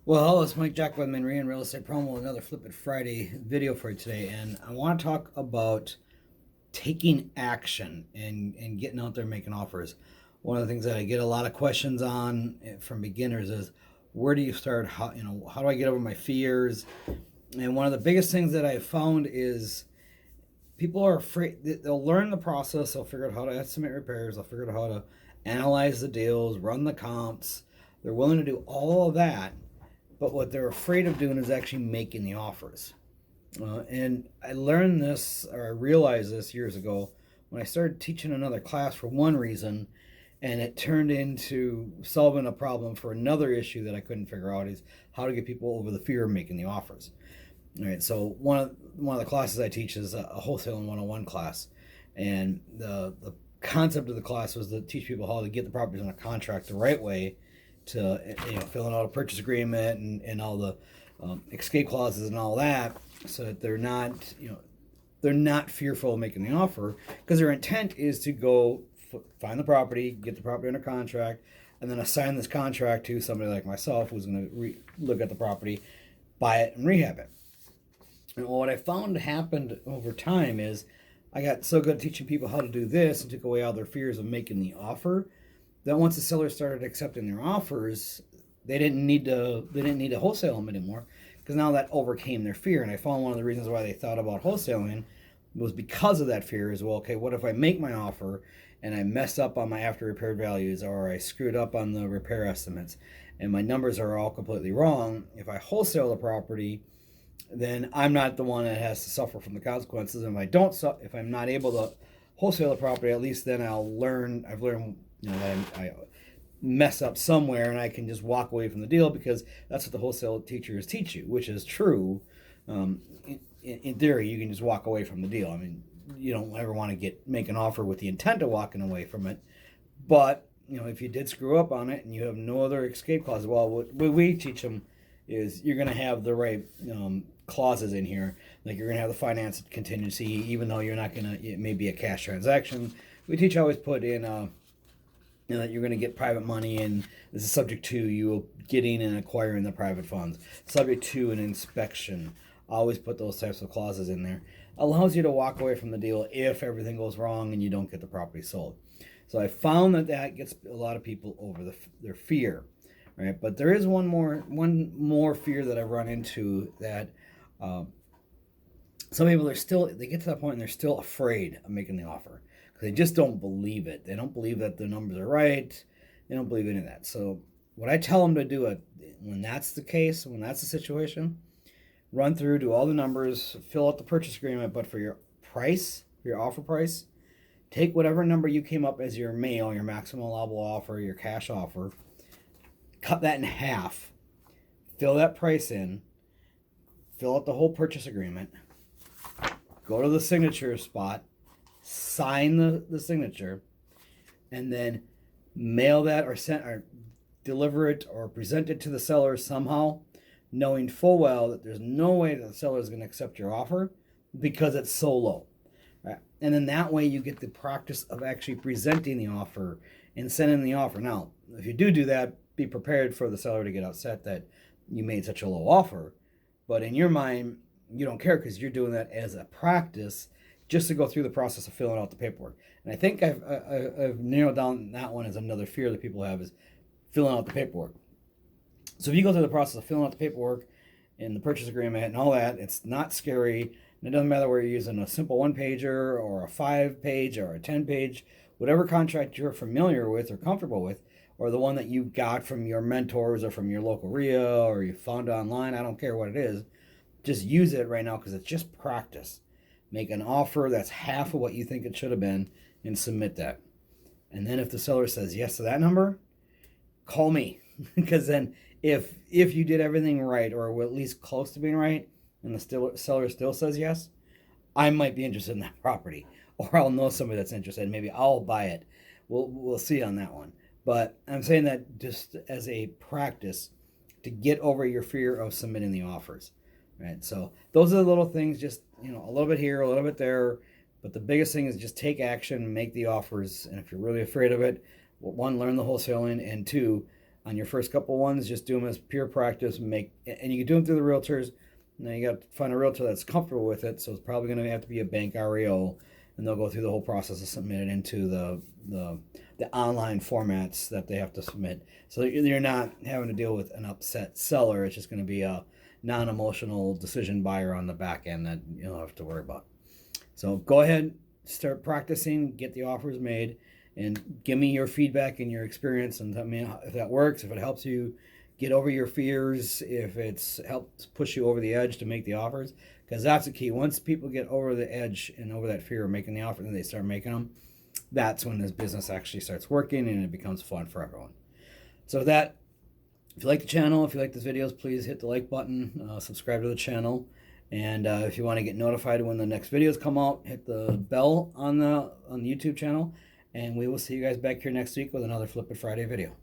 Well, hello, it's Mike Jack with Manrian Real Estate Promo, another Flip It Friday video for you today. And I want to talk about taking action and getting out there making offers. One of the things that I get a lot of questions on from beginners is where do you start? How do I get over my fears? And one of the biggest things that I've found is people are afraid. They'll learn the process, they'll figure out how to estimate repairs, they'll figure out how to analyze the deals, run the comps. They're willing to do all of that, but what they're afraid of doing is actually making the offers. And I learned this, or I realized this years ago when I started teaching another class for one reason, and it turned into solving a problem for another issue that I couldn't figure out is how to get people over the fear of making the offers. All right, so one of the classes I teach is a wholesaling 101 class, and the concept of the class was to teach people how to get the properties on a contract the right way, to filling out a purchase agreement and all the escape clauses and all that, so that they're not fearful of making the offer, because their intent is to go find the property, get the property under contract, and then assign this contract to somebody like myself who's going to look at the property, buy it, and rehab it. And what I found happened over time is I got so good at teaching people how to do this and took away all their fears of making the offer that once the sellers started accepting their offers, they didn't need to wholesale them anymore, because now that overcame their fear. And I found one of the reasons why they thought about wholesaling was because of that fear as well. Okay, what if I make my offer and I mess up on my after repaired values, or I screwed up on the repair estimates and my numbers are all completely wrong? If I wholesale the property, then I'm not the one that has to suffer from the consequences. And if I'm not able to wholesale the property, at least then I've learned that I mess up somewhere, and I can just walk away from the deal, because that's what the wholesale teachers teach you, which is true. In theory, you can just walk away from the deal. I mean, you don't ever want to make an offer with the intent of walking away from it. But if you did screw up on it and you have no other escape clauses, well, what we teach them is you're going to have the right clauses in here. Like, you're going to have the finance contingency, even though you're not going to, it may be a cash transaction. We teach always put in that you're going to get private money, and this is subject to you getting and acquiring the private funds, subject to an inspection. Always put those types of clauses in there. Allows you to walk away from the deal if everything goes wrong and you don't get the property sold. So I found that gets a lot of people over their fear, right? But there is one more fear that I've run into, that some people they get to that point and they're still afraid of making the offer, because they just don't believe it. They don't believe that the numbers are right. They don't believe any of that. So what I tell them to do when that's the case, when that's the situation, run through, do all the numbers, fill out the purchase agreement, but for your price, for your offer price, take whatever number you came up as your MAL, your maximum allowable offer, your cash offer, cut that in half, fill that price in, fill out the whole purchase agreement, go to the signature spot, sign the signature, and then mail that, or deliver it or present it to the seller somehow, knowing full well that there's no way that the seller is going to accept your offer because it's so low. Right? And then that way you get the practice of actually presenting the offer and sending the offer. Now, if you do that, be prepared for the seller to get upset that you made such a low offer. But in your mind, you don't care, because you're doing that as a practice, just to go through the process of filling out the paperwork. And I think I've narrowed down that one as another fear that people have, is filling out the paperwork. So if you go through the process of filling out the paperwork and the purchase agreement and all that, it's not scary. And it doesn't matter whether you're using a simple 1-pager or a 5-page or a 10-page, whatever contract you're familiar with or comfortable with, or the one that you got from your mentors or from your local RIA or you found online, I don't care what it is, just use it right now, because it's just practice. Make an offer that's half of what you think it should have been and submit that. And then if the seller says yes to that number, call me. Because then if you did everything right, or at least close to being right, and the seller still says yes, I might be interested in that property, or I'll know somebody that's interested. Maybe I'll buy it. We'll see on that one. But I'm saying that just as a practice to get over your fear of submitting the offers. Right? So those are the little things, just a little bit here, a little bit there. But the biggest thing is just take action, make the offers. And if you're really afraid of it, well, one, learn the wholesaling, and two, On your first couple ones, just do them as pure practice. And you can do them through the realtors. Now you got to find a realtor that's comfortable with it. So it's probably going to have to be a bank REO, and they'll go through the whole process of submitting it into the online formats that they have to submit. So you're not having to deal with an upset seller. It's just going to be a non-emotional decision buyer on the back end that you don't have to worry about. So go ahead, start practicing, get the offers made, and give me your feedback and your experience, and tell me if that works, if it helps you get over your fears, if it's helped push you over the edge to make the offers, because that's the key. Once people get over the edge and over that fear of making the offer and they start making them, that's when this business actually starts working and it becomes fun for everyone. So with that, if you like the channel, if you like these videos, please hit the like button, subscribe to the channel, and if you want to get notified when the next videos come out, hit the bell on the YouTube channel, and we will see you guys back here next week with another Flip It Friday video.